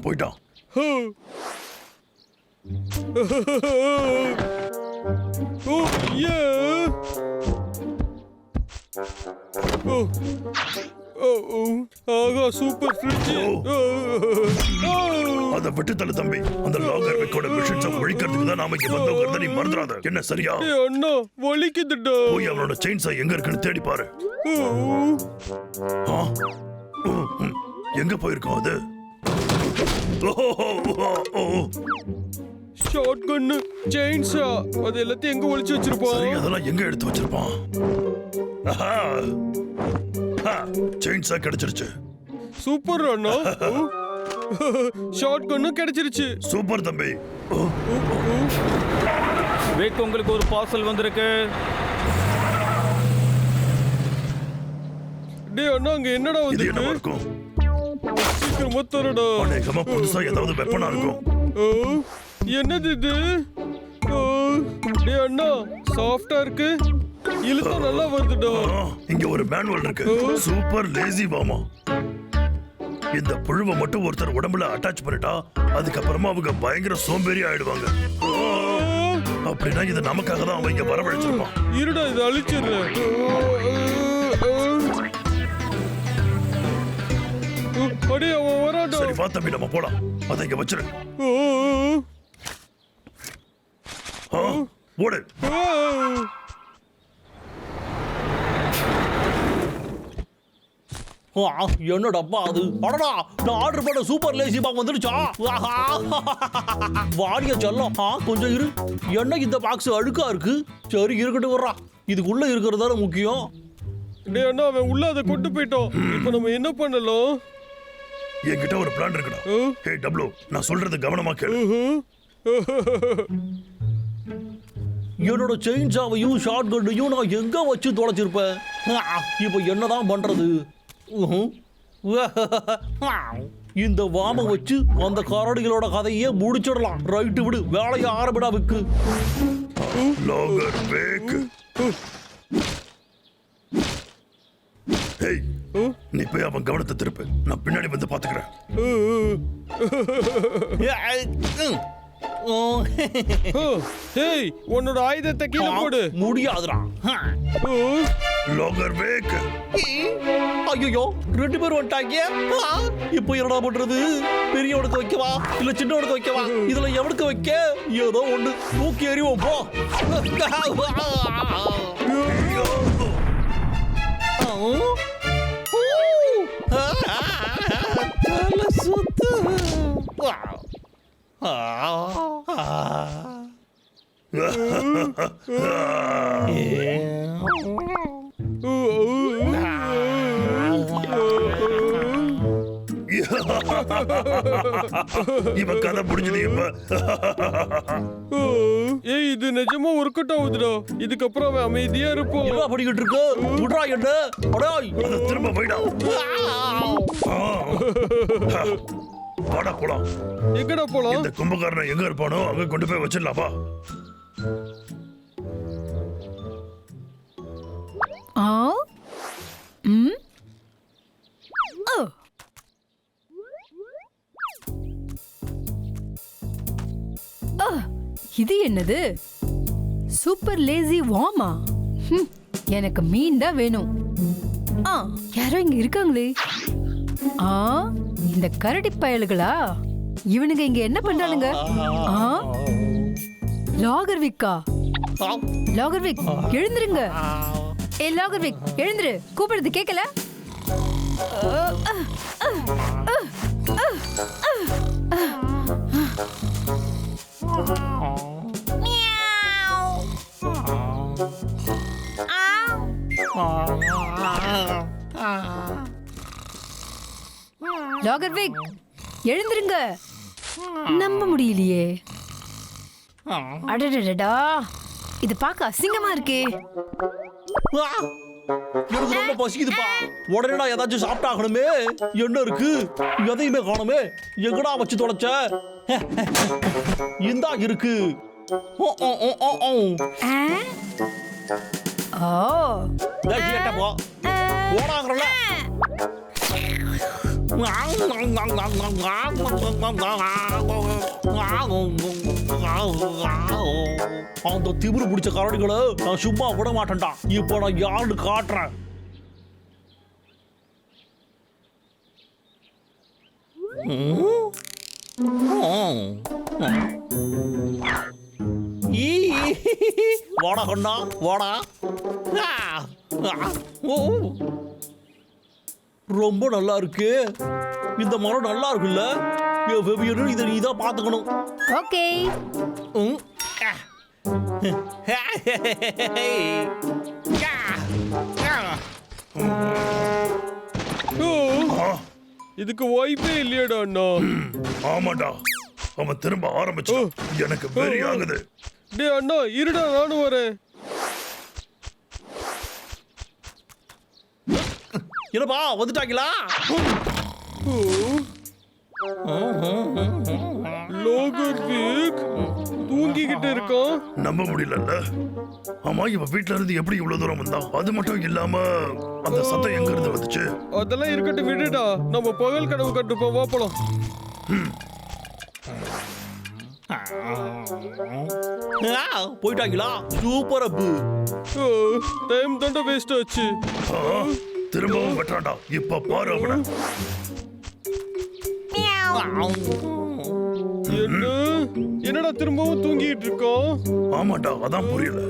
போயிட்டான். ஆகா super fridge. அத விட்டு தள்ளு தம்பி. அந்த லாகர் விக்கோட மிஷன்ஸை ஒழிக்கிறதுக்கு தான் நாம இங்க வந்தோங்கிறத நீ மறந்துடாத. என்ன சரியா? அண்ணா வலிக்குதுடா. போய் அவனோட செயின்ஸை எங்க இருக்குன்னு தேடி பாரு. எங்க போயிருக்கோம் அது? ஷார்ட் கன், செயின்ஸா, அது எல்லாத்தையும் எங்க ஒளிச்சு வச்சிருப்பான்? சரி, அதெல்லாம் எங்க எடுத்து வச்சிருப்பான்? செயின்ஸா கிடைச்சிருச்சு. சூப்பர் அண்ணா. ஷார்ட் கன்னும் கிடைச்சிருச்சு. சூப்பர் தம்பி. வேக், உங்களுக்கு ஒரு பார்சல் வந்திருக்கு. டேய் அண்ணா, அங்க என்னடா இது வந்திருக்கு? என்னவா இருக்கும்? சீக்கிரமா தரடா. அநேகமா புதுசா ஏதாவது வெப்பனா இருக்கும். என்னது இது? டேய் அண்ணா, சாஃப்டா இருக்கு, இழுத்தா நல்லா வருதுடா. இங்க ஒரு மேனுவல் இருக்கு. சூப்பர் லேசி வாமா. இந்த புழுவை மட்டும் ஒருத்தர் உடம்புல அட்டாச் பண்ணிட்டா அதுக்கப்புறமா அவங்க பயங்கர சோம்பேறி ஆயிடுவாங்க. அப்படின்னா இது நமக்காக தான் அவங்க இங்க வரவழைச்சிருப்பான். இருடா, இது அழிச்சிடுறேன். அடே அவன் வராடா. சரி வா தம்பி, நம்ம போலாம். அதை இங்க வச்சிரு. ஓடு. என்னடப்பா அது? அடடா, நான் ஆர்டர் பண்ண சூப்பர் லேசி பாக் வந்துடுச்சா? வாடிய செல்லம். கொஞ்சம் இரு. என்ன இந்த பாக்ஸ் அழுக்கா இருக்கு? சரி இருக்கட்டும், வர்றா. இதுக்குள்ள இருக்கிறதால முக்கியம். டேய் அண்ணா, அவன் உள்ள அதை கொண்டு போயிட்டோம். இப்போ நம்ம என்ன பண்ணலாம்? என்கிட்ட ஒரு பிளான் இருக்குடா. ஹே டப்ளூ, நான் சொல்றது கவனமா கேளு. என்னோட செயின்ஸாவையும் ஷார்ட் கன்னையும் நான் எங்க வச்சு தொலைச்சிருப்பேன்? இப்போ என்னதான் பண்றது? இந்த வாம வச்சு அந்த கரடிகளோட கதையே முடிச்சிடலாம். ரைட்டு, விடு, வேலையை ஆரம்பிடா விக்கு. லாகர் வேக். ஹேய், நீ போய் அவன் கவனத்தை திருப்பு. நான் பின்னாடி வந்து பாத்துக்கிறேன். டேய், உன்னோட ஆயுதத்தை கீழே போடு. முடியாதுடா. லாகர் வேக். ஐயோ, 2 பேர் வந்துட்டாங்க. இப்போ என்னடா பண்றது? பெரியவனுக்கு வைக்கவா இல்ல சின்னவனுக்கு வைக்கவா? இதுல எவனுக்கு வைக்க? ஏதோ ஒண்ணு தூக்கி எறிவோம் போ. சுத்து. இவன் கதை முடிஞ்சது இப்ப. ஏய், இது நிஜமா ஒர்க் அவுட் ஆகுதுடா. இதுக்கப்புறம் அவன் அமைதியா இருப்போம். என்ன பண்ணிக்கிட்டு இருக்க? விட்றா என்ன? அடாய், அதை திரும்ப போயிடா. வாடா போலாம். எங்கடா போலாம்? இந்த கும்பகாரன் எங்க இருப்பானோ அங்க கொண்டு போய் வச்சிடலாமா? இது என்னது? சூப்பர் லேசி வாமா. எனக்கு மீன் தான் வேணும். யாரோ இங்க இருக்காங்களே. இந்த கரடி பயலுகளா? இவனுங்க இங்க என்ன பண்றானுங்க? லாகர்விக்கா? லாகர்விக், எழுந்திருங்க. ஏ லாகர்விக், எழுந்திரு. கூப்பிடுறது கேட்கல? லாகர்விக், எழுந்திருங்க. நம்ப முடியலையே. அடடடடா, இது பார்க்க அசிங்கமா இருக்கே. எனக்கு ரொம்ப பசிக்குதுப்பா. உடனே நான் ஏதாச்சும் சாப்பிட்டாகணுமே. என்ன இருக்கு? எதையுமே காணுமே. எங்கடா வச்சு தொலைச்ச? இந்தா இருக்கு. ஓடாங்கறல. அந்த திமிரு பிடிச்ச கரடிகளை நான் சும்மா விட மாட்டேன்டா. இப்போ நான் யாருன்னு காட்டுறேன். வாடா கண்ணா வாடா. ரொம்ப நல்லா இருக்கு. இந்த மரம் நல்லா இருக்குல்ல? இதை நீ தான் பார்த்துக்கணும். ஓகே. இதுக்கு வாய்ப்பே இல்லையடா அண்ணா. ஆமாடா, அவன் திரும்ப ஆரம்பிச்சு எனக்கு வெறி ஆகுது. டே அண்ணா இருடா, நானும் வரேன். என்னப்பா வந்துட்டாங்களா? லோகர்விக் தூங்கிக்கிட்டு இருக்கான். நம்ப முடியலல்ல. ஆமா, இவன் வீட்ல இருந்து எப்படி இவ்வளவு தூரம் வந்தான்? அது மட்டும் இல்லாம அந்த சத்தம் எங்க இருந்து வந்துச்சு? அதெல்லாம் இருக்கட்டும், விடுடா. நம்ம பகல் கனவு கண்டிருப்போம், வா போலாம். போயிட்டாங்களா? சூப்பர் அப்பு. டைம் தாண்டா வேஸ்ட் ஆச்சு. திரும்பவும் வெட்டாண்டா. இப்ப பாரு அவன. என்னடா திரும்பவும் தூங்கிட்டு இருக்கோம்? ஆமாண்டா, அதான் புரியல.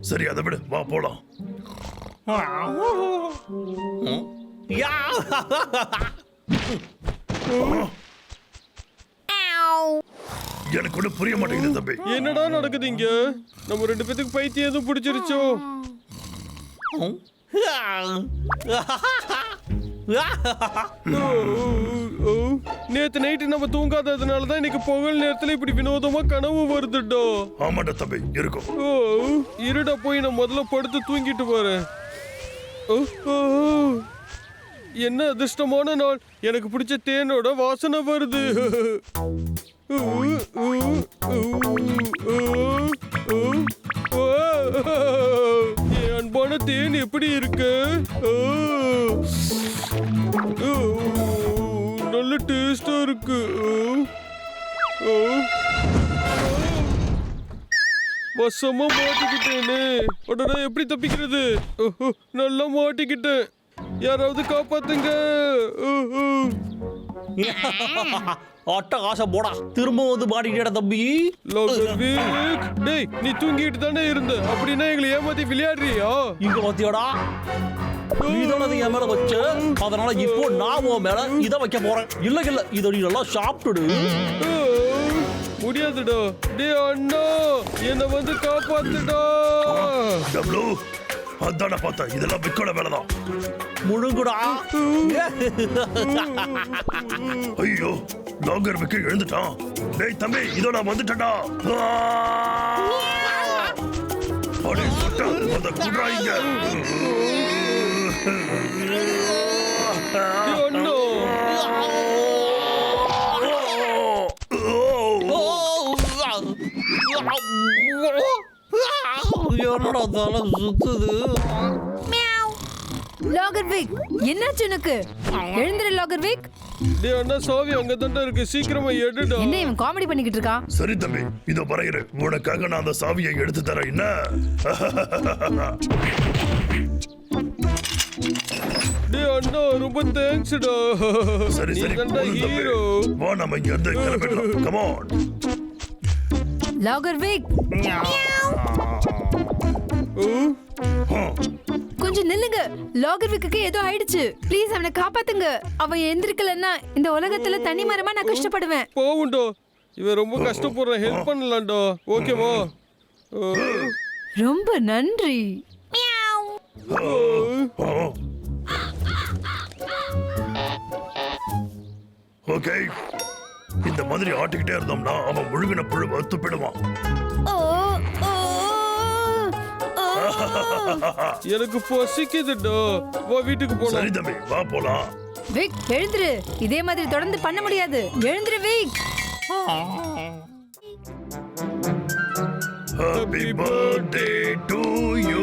சரி, அதை விடு, வா போலாம். எனக்கு ஒண்ணு புரிய மாட்டேங்குது தம்பி. என்னடா நடக்குது இங்க? நம்ம ரெண்டு பேத்துக்கு பைத்தியம் எதுவும் பிடிச்சிருச்சோ? நேத்து நைட்டு நம்ம தூங்காததுனால தான் இன்னைக்கு பகல் நேரத்துல இப்படி வினோதமா கனவு வருதுடா. ஆமாண்டா தம்பி, இருக்கும். இருடா, போய் நான் முதல்ல படுத்து தூங்கிட்டு போறேன். என்ன அதிர்ஷ்டமான நாள்! எனக்கு பிடிச்ச தேனோட வாசனை வருது. என் அன்பான தேன் எப்படி இருக்கு? நல்ல டேஸ்டா இருக்கு. வசமா மாட்டிக்கிட்டேனே. உடனே எப்படி தப்பிக்கிறது? நல்லா மாட்டிக்கிட்டேன். யாராவது காப்பாத்துங்க. அட்டகாசம் போடா. திரும்ப வந்து மாட்டிக்கிட்டா தம்பி. லோகர்விக், டேய் நீ தூங்கிட்டு தானே இருந்த. அப்படின்னா எங்களை ஏமாத்தி விளையாடுறியா? இங்க பாத்தியாடா? நீதானது என் மேல வச்ச. அதனால இப்போ நான் உன் மேல இதை வைக்க போறேன். இல்ல இதை நீ நல்லா சாப்பிட்டுடு. முடியாதுடா. டே அண்ணா, என்ன வந்து காப்பாத்துடா. டப்ளு, அதான பார்த்தா, இதெல்லாம் விக்கோட வேலைதான். முழுங்குடா. ஐயோ, லாகர் விக்க எழுந்துட்டான். டேய் தம்பி, இதோ நான் வந்துட்டேன்டா. அடே சுட்டா, அந்த குட்ராயிங்க. அண்ணா, என்னடா தலை சுத்துது? லாகர்விக், என்னாச்சு உனக்கு? எழுந்திரு லாகர்விக். டே அண்ணா, சாவி அங்க தாண்டா இருக்கு. சீக்கிரமா எடுடா. என்ன இவன் காமெடி பண்ணிக்கிட்டு இருக்கான்? சரி தம்பி, இதோ பரையிரு. உனக்காக நான் அந்த சாவியை எடுத்து தரேன். என்ன? டே அண்ணா, ரொம்ப தேங்க்ஸ்டா. சரி நீ சரி, தாண்டா போதும் தம்பி. ஹீரோ. வா, நம்ம இங்க இருந்து கிளம்பிடலாம். Come on. லாகர்விக், கொஞ்சம் நில்லுங்க. லாகர்விக்கு ஏதோ ஆயிடுச்சு. ப்ளீஸ் அவனை காப்பாத்துங்க. அவன் எந்திரிக்கலன்னா இந்த உலகத்துல தனி மரமா நான் கஷ்டப்படுவேன். போவுண்டோ. இவன் ரொம்ப கஷ்டப்படுறான். ஹெல்ப் பண்ணலாம்டா. ஓகேவா? ரொம்ப நன்றி. ஓகே, இந்த மாதிரி ஆட்டிக்கிட்டே இருந்தோம்னா அவன் முழுகின புழு துப்பிடுவான். எனக்கு பசிக்குதுடா. வா வீட்டுக்கு போலாம். சரி தம்பி, வா போலாம். விக், எழுந்திரு. இதே மாதிரி தொடர்ந்து பண்ண முடியாது. எழுந்திரு விக். Happy birthday to you.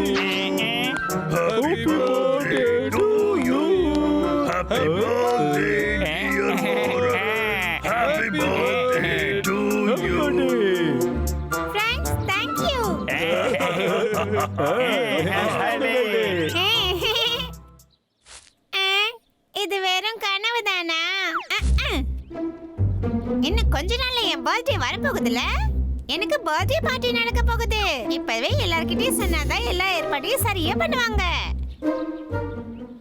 Happy birthday to you. Happy birthday இது வெறும் கனவு தானா? இன்னும் கொஞ்ச நாள்ல என் பர்த்டே வரப்போகுதுல. எனக்கு பர்த்டே பார்ட்டி நடக்க போகுது. இப்பவே எல்லார்கிட்டயும் சொன்னாதான் எல்லா ஏற்பாட்டையும் சரியா பண்ணுவாங்க.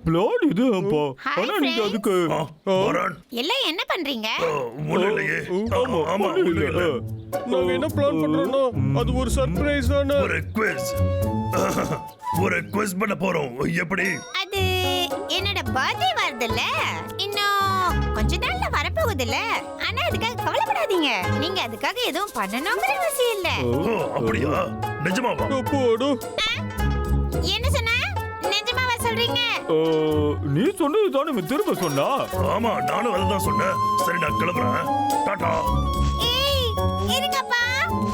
பிளான் இது அப்பா. Hi, ஆனா நீங்க friends. அதுக்கு வரான். எல்லாம் என்ன பண்றீங்க? ஒண்ணு இல்லையே. ஆமா ஆமா ஒண்ணும் ஒண்ணு இல்ல. இல்ல. நாங்க என்ன பிளான் பண்றோம்னா அது ஒரு சர்ப்ரைஸ் தானே. ஒரு குவிஸ். ஒரு குவிஸ் பண்ண போறோம். எப்படி? அது என்னோட பர்த்டே வருதுல்ல. இன்னும் கொஞ்ச நாள்ல வரப்போகுதுல்ல. ஆனா அதுக்காக கவலைப்படாதீங்க. நீங்க அதுக்காக எதுவும் பண்ணணுங்கிற அவசியம் இல்ல. ஓ, அப்படியா? நிஜமாவா? அப்போடோ என்ன சொன்ன? நிஜமாவா சொல்றீங்க? நீ சொன்னது தானே திரும்ப சொன்னா. ஆமா, நானும் அதுதான் சொன்னேன். சரி, நான் கிளம்புறேன். டாடா. ஏய், இருங்கப்பா.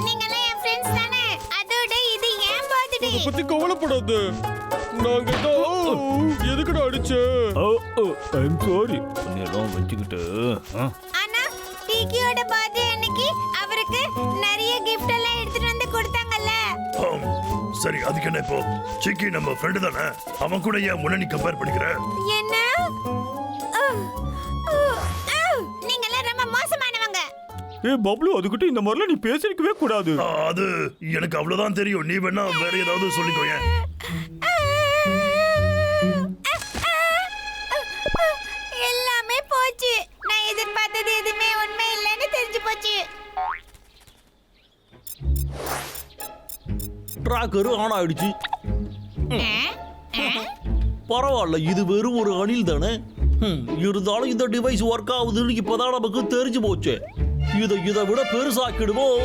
நீங்கலாம் என் ஃப்ரெண்ட்ஸ் தானே. அதோட இது என் பர்த்டே. இத பத்தி கவலைப்படாத. நாங்க தான் எதுக்குடா அடிச்ச? I'm sorry. எல்லாம் வச்சுக்கிட்டு ஆனா டிகியோட பர்த்டே அன்னைக்கு அவருக்கு நிறைய கிஃப்ட் எல்லாம் எடுத்துட்டு வந்து கொடுத்தாங்கல்ல. ஆம். சரி, அதுக்கு என்ன இப்போ? சிக்கி நம்ம ஃப்ரெண்டு தானே. அவன் கூட ஏன் முன்ன நீ கம்பேர் பண்ணிக்கிற? என்ன? நீங்கலாம் ரொம்ப மோசமானவங்க. பப்ளு அதுக்கிட்ட இந்த மாதிரிலாம் நீ பேசிருக்கவே கூடாது. அது எனக்கு அவ்வளவுதான் தெரியும். நீ வேணா வேற ஏதாவது சொல்லிக்கோயேன். எல்லாமே போச்சு. நான் எதிர்பார்த்தது எதுவுமே உண்மை இல்லைன்னு தெரிஞ்சு போச்சு. டிராக்கர் ஆன் ஆயிடுச்சு. அஹ், அஹ். பரவாயில்ல, இது வெறும் ஒரு அணில் தானே. இருந்தாலும் இந்த டிவைஸ் ஒர்க் ஆகுதுன்னு இப்பதான் நமக்கு தெரிஞ்சு போச்சு. இதை விட பெருசாக்கிடுவோம்.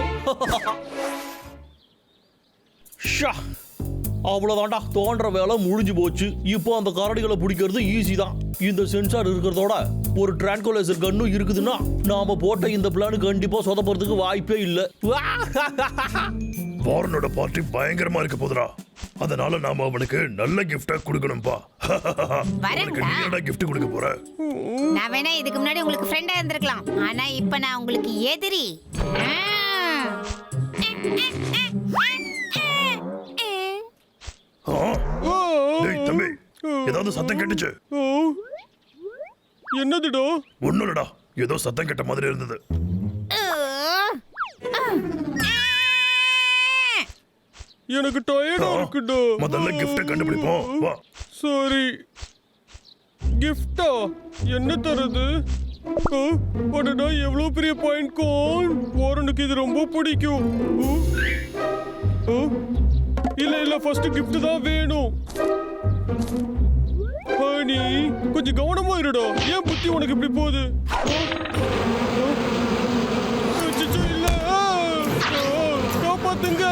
ஷா, அவ்வளவுதான்டா, தோன்ற வேலை முடிஞ்சு போச்சு. இப்போ அந்த கரடிகளை பிடிக்கிறது ஈஸி தான். இந்த சென்சார் இருக்கிறதோட ஒரு டிரான்குலைசர் கன்னும் இருக்குதுன்னா நாம போட்ட இந்த பிளான் கண்டிப்பா சொதப்படுறதுக்கு வாய்ப்பே இல்லை. வாரனோட பார்ட்டி பயங்கரமா இருக்க போதுடா. அதனால நாம அவனுக்கு நல்ல கிஃப்டா கொடுக்கணும்பா. அவனுக்கு நீ என்ன கிஃப்ட் கொடுக்க போற? நான் வேணா இதுக்கு முன்னாடி உங்களுக்கு ஃப்ரெண்டா இருந்திருக்கலாம். ஆனா இப்ப நான் உங்களுக்கு எதிரி. ஆ? டேய் தம்பி, ஏதாவது சத்தம் கேட்டுச்சு? என்னதுடா? ஒண்ணும் இல்லடா, ஏதோ சத்தம் கேட்ட மாதிரி இருந்தது. எனக்கு டயர்டா இருக்குடா. முதல்ல கிஃப்ட கண்டுபிடிப்போம். வா. சரி. கிஃப்டா? என்ன தருது? அடடா, எவ்வளவு பெரிய பாயிண்ட் கோன். வாரனுக்கு இது ரொம்ப பிடிக்கும். இல்ல ஃபர்ஸ்ட் கிஃப்ட் தான் வேணும். ஹனி, கொஞ்சம் கவனமா இருடா. ஏன் புத்தி உனக்கு இப்படி போகுது? அச்சச்சோ, இல்ல. காப்பாத்துங்க.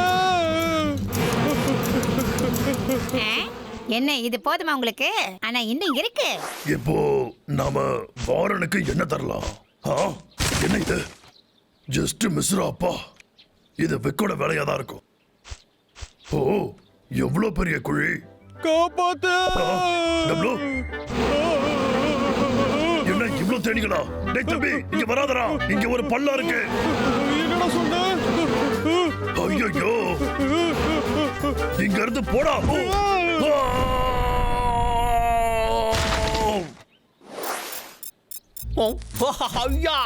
என்ன இது போதுமா உங்களுக்கு? ஆனா இன்னும் இருக்கு. இப்போ நாம வாரனுக்கு என்ன தரலாம்? என்ன இது? ஜஸ்ட் மிஸ்ரா அப்பா. இது வெக்கோட வேலையா தான் இருக்கும். ஓ, எவ்வளவு பெரிய குழி. காப்பாத்து. டப்ளு, என்ன இவ்ளோ தேடிகளா? டேய் தம்பி, இங்க வராதடா. இங்க ஒரு பள்ளம் இருக்கு. என்னடா சொன்ன? ஐயோ, இங்க இருந்து போடா. ஐயா,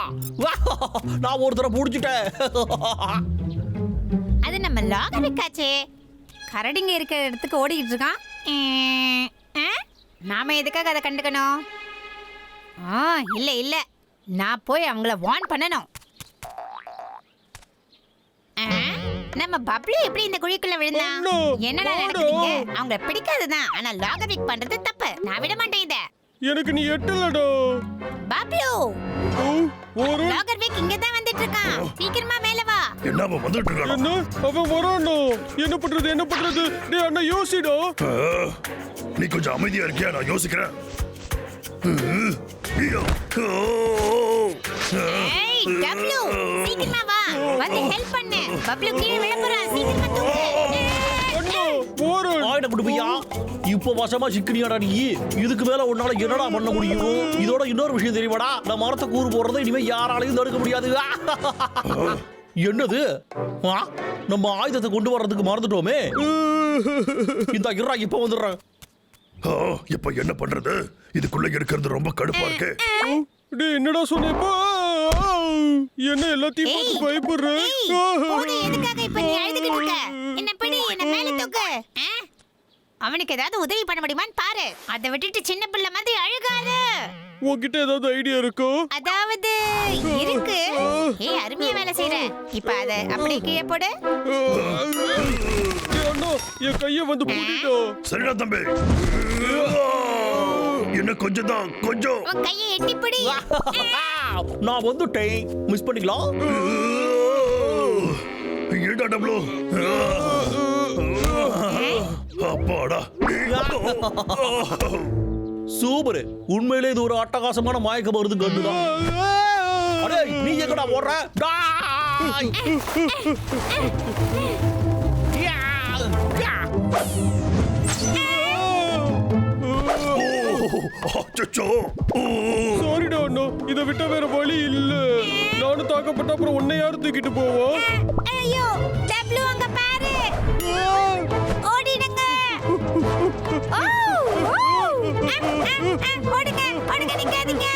நான் ஒருத்தரை புடிச்சிட்டேன். அது நம்ம லாகரிக்காச்சே. கரடிங்க இருக்கிற இடத்துக்கு ஓடிக்கிட்டு இருக்கான். நாம எதுக்காக அதை கண்டுக்கணும்? இல்ல நான் போய் அவங்கள வார்ன் பண்ணணும். நம்ம பப்ளு எப்படி இந்த குழிக்குள்ள விழுந்தான்? என்னடா நினைக்கிறீங்க? அவங்க பிடிக்காதுதான். ஆனா லாகரிக் பண்றது தப்பு. நான் விட மாட்டேன் இத. எனக்கு நீ எட்டலடா. பப்ளு, ஒரு லாகரிக் இங்க தான் வந்துட்டு இருக்கான். சீக்கிரமா மேல வா. என்ன அவன் வந்துட்டு இருக்கானா? என்ன? அவன் வரானோ? என்ன பண்றது? டேய் அண்ணா, யோசிடா. நீ கொஞ்சம் அமைதியா இருக்கியா? நான் யோசிக்கிறேன். ஏய் பப்ளு, சீக்கிரமா வா. வந்து ஹெல்ப் பண்ணு. பப்ளு கீழே விழ போறான். சீக்கிரமா தூக்கு. அண்ணா, போறேன். ஆயிட குடுப்பியா, இப்போ வசமா சிக்கினியாடா நீ. இதுக்கு மேல உன்னால என்னடா பண்ண முடியும்? இதோட இன்னொரு விஷயம் தெரியுமாடா? நான் மரத்தை கூறு போடுறதை இனிமே யாராலையும் தடுக்க முடியாது. என்னது? நம்ம ஆயுதத்தை கொண்டு வர்றதுக்கு மறந்துட்டோமே. இந்த இருடா இப்ப வந்துடுறேன். இப்ப என்ன பண்றது? இதுக்குள்ள இருக்கிறது ரொம்ப கடுப்பா இருக்கு. டேய் என்னடா சொன்ன இப்போ? என்ன எல்லாத்தையும் பார்த்து பயப்படுற? போதும், எதுக்காக இப்ப நீ அழுதுகிட்டு இருக்க? என்ன பிடி, என்ன மேல தூக்கு. அவனுக்கு ஏதாவது உதவி பண்ண முடியுமான்னு பாரு. அதை விட்டுட்டு சின்ன பிள்ளை மாதிரி அழுகாத. உன்கிட்ட ஏதாவது ஐடியா இருக்கோ? அதாவது இருக்கு. ஏய், அருமையா வேலை செய்யற. இப்ப அத அப்படியே கீழே போடு. டேய் அண்ணா, என் கைய வந்து பிடிடா. சரிடா தம்பி. என்ன கொஞ்சம் தான், கொஞ்சம். உன் கையை எட்டி பிடி. நான் வந்துட்டேன். மிஸ் பண்ணிக்கலாம். ஏடா டப்ளு. அப்பாடா. சூப்பர். உண்மையிலே இது ஒரு அட்டகாசமான மயக்க மருந்து கன்னு தான். அடே நீ எங்கடா ஓடுற? டாய்! யா! யா! அச்சச்சோ. சாரிடா அண்ணா, இதை விட்டா வேற வழி இல்ல. நானும் தாக்கப்பட்ட அப்புறம் உன்னை யாரு தூக்கிட்டு போவோம்? ஐயோ, டப்ளு அங்க பாரு. ஓடிடுங்க. ஓ! ஓடுங்க, ஓடுங்க, நிக்காதீங்க.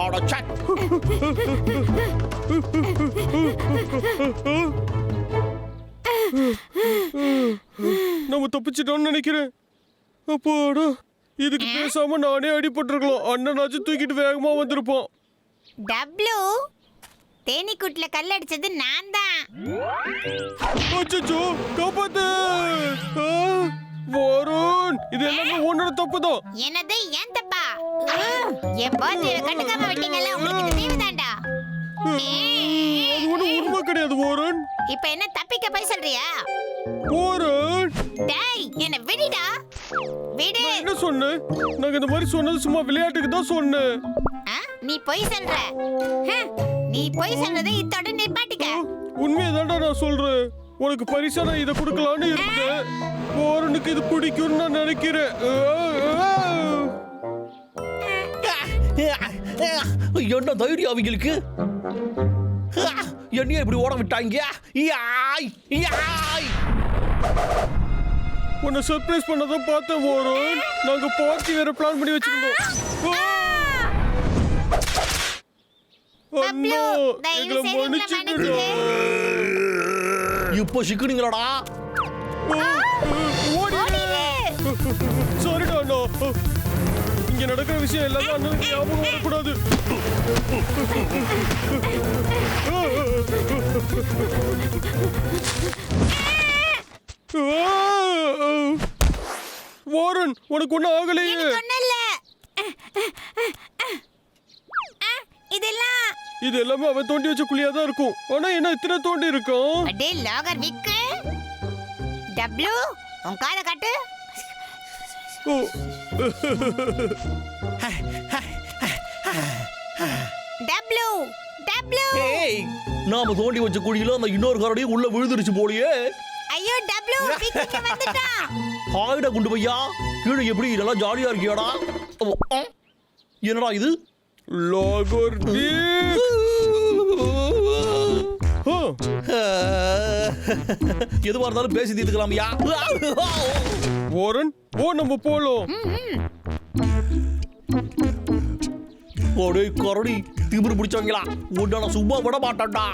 அட சட். நம்ம தப்பிச்சிட்டோம்னு நினைக்கிறேன். அப்பாடா, இதுக்கு பேசாம நானே அடிபட்டிருக்கலாம். அண்ணனாச்சும் தூக்கிட்டு வேகமா வந்திருப்பான். டப்ளு, தேனீக்கூட்டுல கல் அடிச்சது நான் தான். அச்சச்சோ, காப்பாத்து. வருண், இது எல்லாமே உன்னோட தப்புதான். என்னது ஏன் தப்பா? என் பர்த்டே கண்டுக்காம விட்டீங்கல்ல, உங்களுக்கு இது தேவைதான்டா. அது ஒண்ணும் உண்மை கிடையாது வருண். இப்ப என்ன தப்பிக்க போய் சொல்றியா? வருண், டேய், என்ன விடுடா. விடு. நான் என்ன சொன்னேன்? நாங்க இந்த மாதிரி சொன்னது சும்மா விளையாட்டுக்கு தான் சொன்னேன். நீ பொய் சொல்ற. நீ பொய் சொல்றதை இத்தோட நிப்பாட்டிக்க. உண்மையதான்டா நான் சொல்றேன். உனக்கு பரிசா நான் இதை கொடுக்கலான்னு இருந்தேன். வருணுக்கு இது பிடிக்கும்னு நான் நினைக்கிறேன். என்ன தைரியம் அவங்களுக்கு? என்னைய இப்படி ஓட விட்டாங்க. யாய்! யாய்! உன்னை சர்ப்ரைஸ் பண்ணதான் பார்த்தேன் வருண். நாங்க பார்ட்டி வேற பிளான் பண்ணி வச்சிருந்தோம். அண்ணா, எங்களை மன்னிச்சுடு. இப்போ சிக்குனீங்களாடா? சாரிடா அண்ணா. இங்க நடக்கிற விஷயம் எல்லாமே அண்ணனுக்கு ஞாபகம் வரக்கூடாது. வாரன், உனக்கு ஒண்ணும் ஆகலையே. இது எல்லாமே அவன் தோண்டி வச்ச குழியா தான் இருக்கும். ஆனா என்ன இத்தனை தோண்டி இருக்கும்? அடே லாகர் விக்கு. டப்ளு, உன் காதை காட்டு. டப்ளு, டப்ளு. ஏய், நாம தோண்டி வச்ச குழியில அந்த இன்னொரு கரடியும் உள்ள விழுந்துருச்சு போலியே. ஐயோ டப்ளு, விக்கு வந்துட்டான். ஹாய்டா குண்டு பையா. கீழே எப்படி இதெல்லாம் ஜாலியா இருக்கியாடா? என்னடா இது? லாகர் எதுவா இருந்தாலும் பேசி தீர்த்துக்கலாம்யா. வாரன், ஓ நம்ம போலாம். ஒரே கரடி திமிரு பிடிச்சவங்களா, உன்னை நான் சும்மா விட மாட்டேன்டா.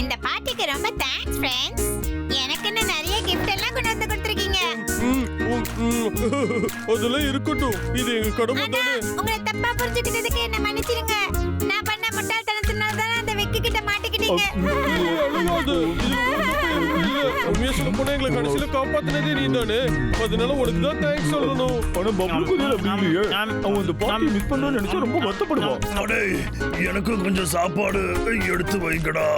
இந்த பார்ட்டிக்கு ரொம்ப தேங்க்ஸ் ஃப்ரெண்ட்ஸ். எனக்குன்னு நிறைய கிஃப்ட் எல்லாம் கொண்டு வந்து கொடுத்துருக்கீங்க. அதெல்லாம் இருக்கட்டும், இது எங்க கடமை தானே. உங்களை தப்பா புரிஞ்சுக்கிட்டதுக்கு என்ன மன்னிச்சிடுங்க. நான் பண்ண முட்டாள்தனத்தினால தான் அந்த வெக்கு கிட்ட மாட்டிக்கிட்டீங்க. உண்மையா சொல்ல போனா எங்களை கடைசியில காப்பாத்தினதே நீ தானே. அதனால உனக்கு தான் தேங்க்ஸ் சொல்லணும். ஆனா பப்ளுக்கு அப்படி இல்லையே. அவன் இந்த பார்ட்டி மிஸ் பண்ணணும்னு நினைச்சா ரொம்ப வருத்தப்படுவான். அடே, எனக்கும் கொஞ்சம் சாப்பாடு எடுத்து வைங்கடா.